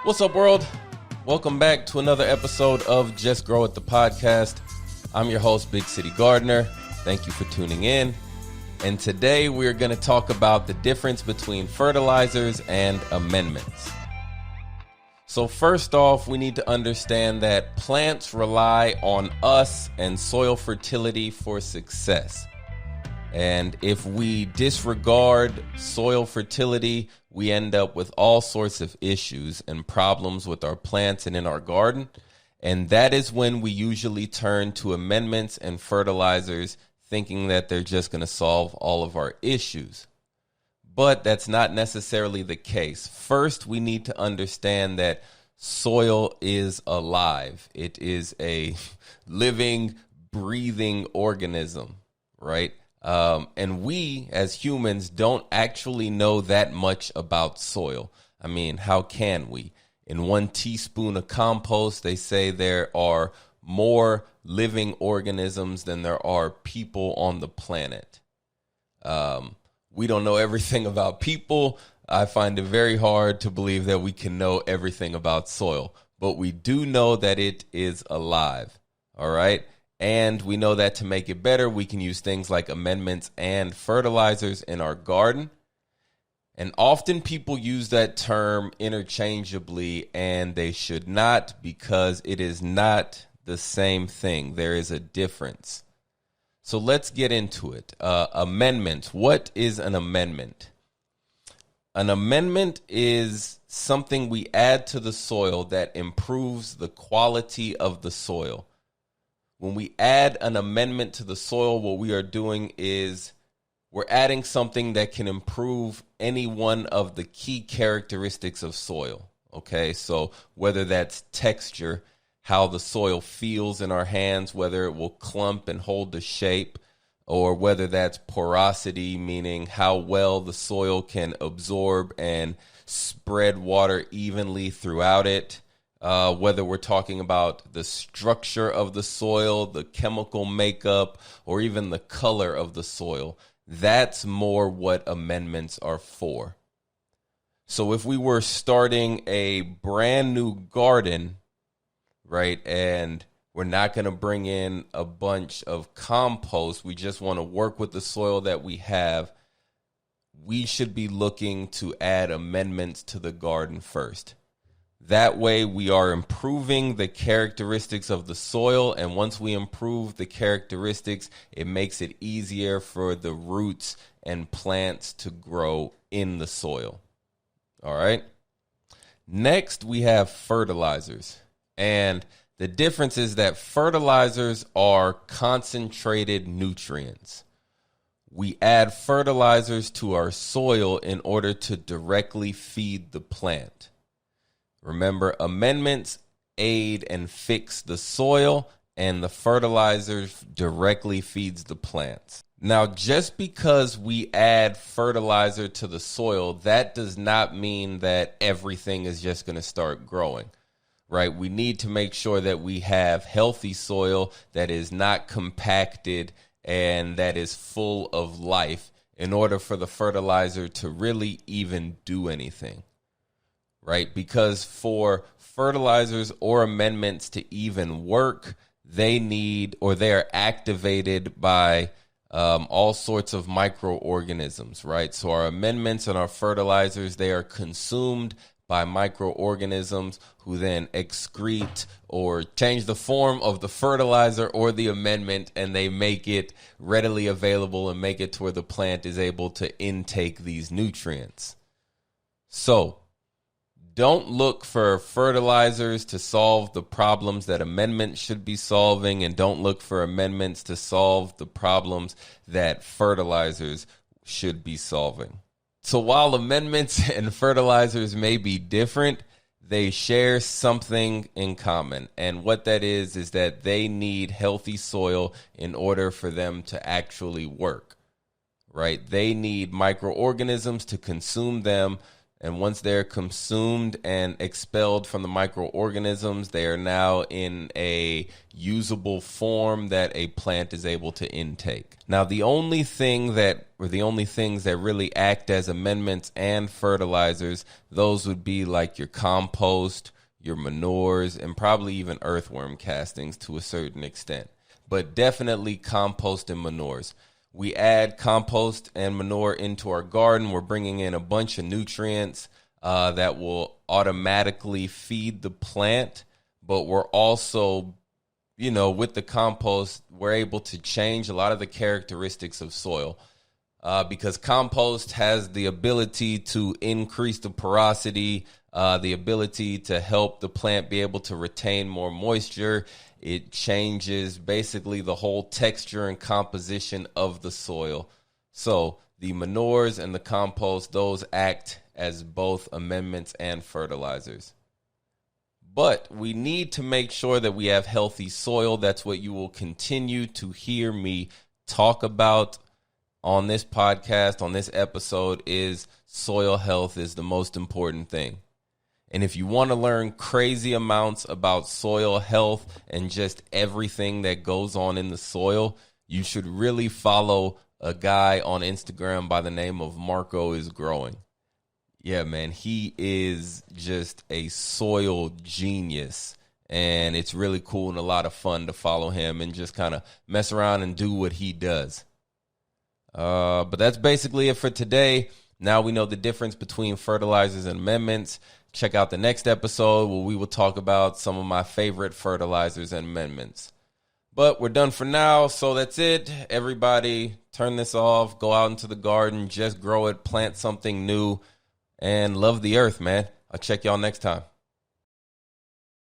What's up, world? Welcome back to another episode of Just Grow It, the podcast. I'm your host, Big City Gardener. Thank you for tuning in. And today we're going to talk about the difference between fertilizers and amendments. So first off, we need to understand that plants rely on us and soil fertility for success. And if we disregard soil fertility, we end up with all sorts of issues and problems with our plants and in our garden. And that is when we usually turn to amendments and fertilizers, thinking that they're just going to solve all of our issues. But that's not necessarily the case. First, we need to understand that soil is alive. It is a living, breathing organism, right? And we, as humans, don't actually know that much about soil. I mean, how can we? In 1 teaspoon of compost, they say there are more living organisms than there are people on the planet. We don't know everything about people. I find it very hard to believe that we can know everything about soil. But we do know that it is alive, all right? And we know that to make it better, we can use things like amendments and fertilizers in our garden. And often people use that term interchangeably, and they should not, because it is not the same thing. There is a difference. So let's get into it. Amendments. What is an amendment? An amendment is something we add to the soil that improves the quality of the soil. When we add an amendment to the soil, what we are doing is we're adding something that can improve any one of the key characteristics of soil. Okay, so whether that's texture, how the soil feels in our hands, whether it will clump and hold the shape, or whether that's porosity, meaning how well the soil can absorb and spread water evenly throughout it. Whether we're talking about the structure of the soil, the chemical makeup, or even the color of the soil. That's more what amendments are for. So if we were starting a brand new garden, right, and we're not going to bring in a bunch of compost, we just want to work with the soil that we have, we should be looking to add amendments to the garden first. That way we are improving the characteristics of the soil, and once we improve the characteristics, it makes it easier for the roots and plants to grow in the soil. All right. Next, we have fertilizers. And the difference is that fertilizers are concentrated nutrients. We add fertilizers to our soil in order to directly feed the plant. Remember, amendments aid and fix the soil, and the fertilizers directly feeds the plants. Now, just because we add fertilizer to the soil, that does not mean that everything is just going to start growing, right? We need to make sure that we have healthy soil that is not compacted and that is full of life in order for the fertilizer to really even do anything. Right? Because for fertilizers or amendments to even work, they need, or they are activated by all sorts of microorganisms, right? So our amendments and our fertilizers, they are consumed by microorganisms who then excrete or change the form of the fertilizer or the amendment, and they make it readily available and make it to where the plant is able to intake these nutrients. So, don't look for fertilizers to solve the problems that amendments should be solving, and don't look for amendments to solve the problems that fertilizers should be solving. So while amendments and fertilizers may be different, they share something in common. And what that is that they need healthy soil in order for them to actually work, right? They need microorganisms to consume them And once they're consumed and expelled from the microorganisms, they are now in a usable form that a plant is able to intake. Now, the only things that really act as amendments and fertilizers, those would be like your compost, your manures, and probably even earthworm castings to a certain extent. But definitely compost and manures. We add compost and manure into our garden. We're bringing in a bunch of nutrients that will automatically feed the plant. But we're also, with the compost, we're able to change a lot of the characteristics of soil because compost has the ability to increase the porosity, the ability to help the plant be able to retain more moisture. It changes basically the whole texture and composition of the soil. So the manures and the compost, those act as both amendments and fertilizers. But we need to make sure that we have healthy soil. That's what you will continue to hear me talk about on this podcast, on this episode, is soil health is the most important thing. And if you want to learn crazy amounts about soil health and just everything that goes on in the soil, you should really follow a guy on Instagram by the name of Marco is Growing. Yeah, man, he is just a soil genius. And it's really cool and a lot of fun to follow him and just kind of mess around and do what he does. But that's basically it for today. Now we know the difference between fertilizers and amendments. Check out the next episode where we will talk about some of my favorite fertilizers and amendments. But we're done for now, so that's it. Everybody, turn this off, go out into the garden, just grow it, plant something new, and love the earth, man. I'll check y'all next time.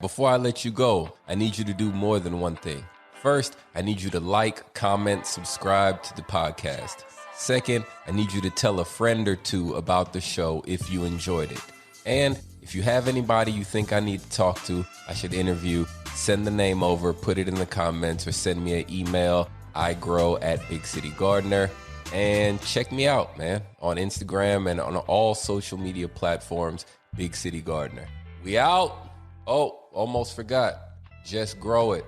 Before I let you go, I need you to do more than one thing. First, I need you to like, comment, subscribe to the podcast. Second, I need you to tell a friend or two about the show if you enjoyed it. And if you have anybody you think I need to talk to, I should interview, send the name over, put it in the comments, or send me an email, igrow@BigCityGardener. And check me out, man, on Instagram and on all social media platforms, Big City Gardener. We out. Oh, almost forgot. Just grow it.